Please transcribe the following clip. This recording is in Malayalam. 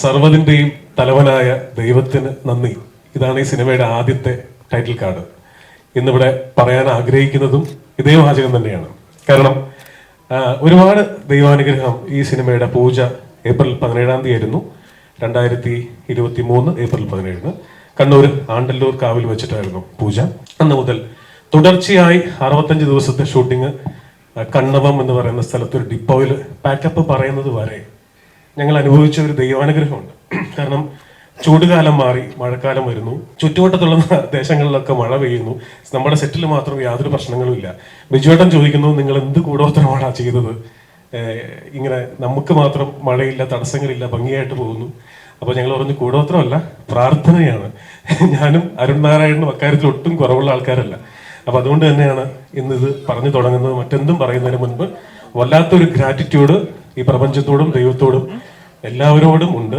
സർവ്വതിന്റെയും തലവനായ ദൈവത്തിന് നന്ദി. ഇതാണ് ഈ സിനിമയുടെ ആദ്യത്തെ ടൈറ്റിൽ കാർഡ്. ഇന്നിവിടെ പറയാൻ ആഗ്രഹിക്കുന്നതും ഇതേ വാചകം തന്നെയാണ്. കാരണം ഒരുപാട് ദൈവാനുഗ്രഹം. ഈ സിനിമയുടെ പൂജ ഏപ്രിൽ 17 ആയിരുന്നു, 2023 ഏപ്രിൽ 17 കണ്ണൂർ ആണ്ടല്ലൂർ കാവിൽ വെച്ചിട്ടായിരുന്നു പൂജ. അന്ന് മുതൽ തുടർച്ചയായി 65 ദിവസത്തെ ഷൂട്ടിങ് കണ്ണവം എന്ന് പറയുന്ന സ്ഥലത്ത് ഒരു ഡിപ്പോയിൽ പാക്കപ്പ് പറയുന്നത് വരെ ഞങ്ങൾ അനുഭവിച്ച ഒരു ദൈവാനുഗ്രഹമുണ്ട്. കാരണം ചൂടുകാലം മാറി മഴക്കാലം വരുന്നു, ചുറ്റുവട്ടത്തുള്ള ദേശങ്ങളിലൊക്കെ മഴ പെയ്യുന്നു, നമ്മുടെ സെറ്റിൽ മാത്രം യാതൊരു പ്രശ്നങ്ങളും ഇല്ല. ബിജുവേട്ടൻ ചോദിക്കുന്നു, നിങ്ങൾ എന്ത് കൂടോത്രമാണ് ചെയ്തത്, ഇങ്ങനെ നമുക്ക് മാത്രം മഴയില്ല, തടസ്സങ്ങളില്ല, ഭംഗിയായിട്ട് പോകുന്നു. അപ്പോൾ ഞങ്ങൾ പറഞ്ഞു, കൂടോത്രമല്ല, പ്രാർത്ഥനയാണ്. ഞാനും അരുൺ നാരായണനും അക്കാര്യത്തിൽ ഒട്ടും കുറവുള്ള ആൾക്കാരല്ല. അപ്പൊ അതുകൊണ്ട് തന്നെയാണ് ഇന്നിത് പറഞ്ഞു തുടങ്ങുന്നത്. മറ്റെന്തും പറയുന്നതിന് മുൻപ് വല്ലാത്തൊരു ഗ്രാറ്റിറ്റ്യൂഡ് ഈ പ്രപഞ്ചത്തോടും ദൈവത്തോടും എല്ലാവരോടും ഉണ്ട്.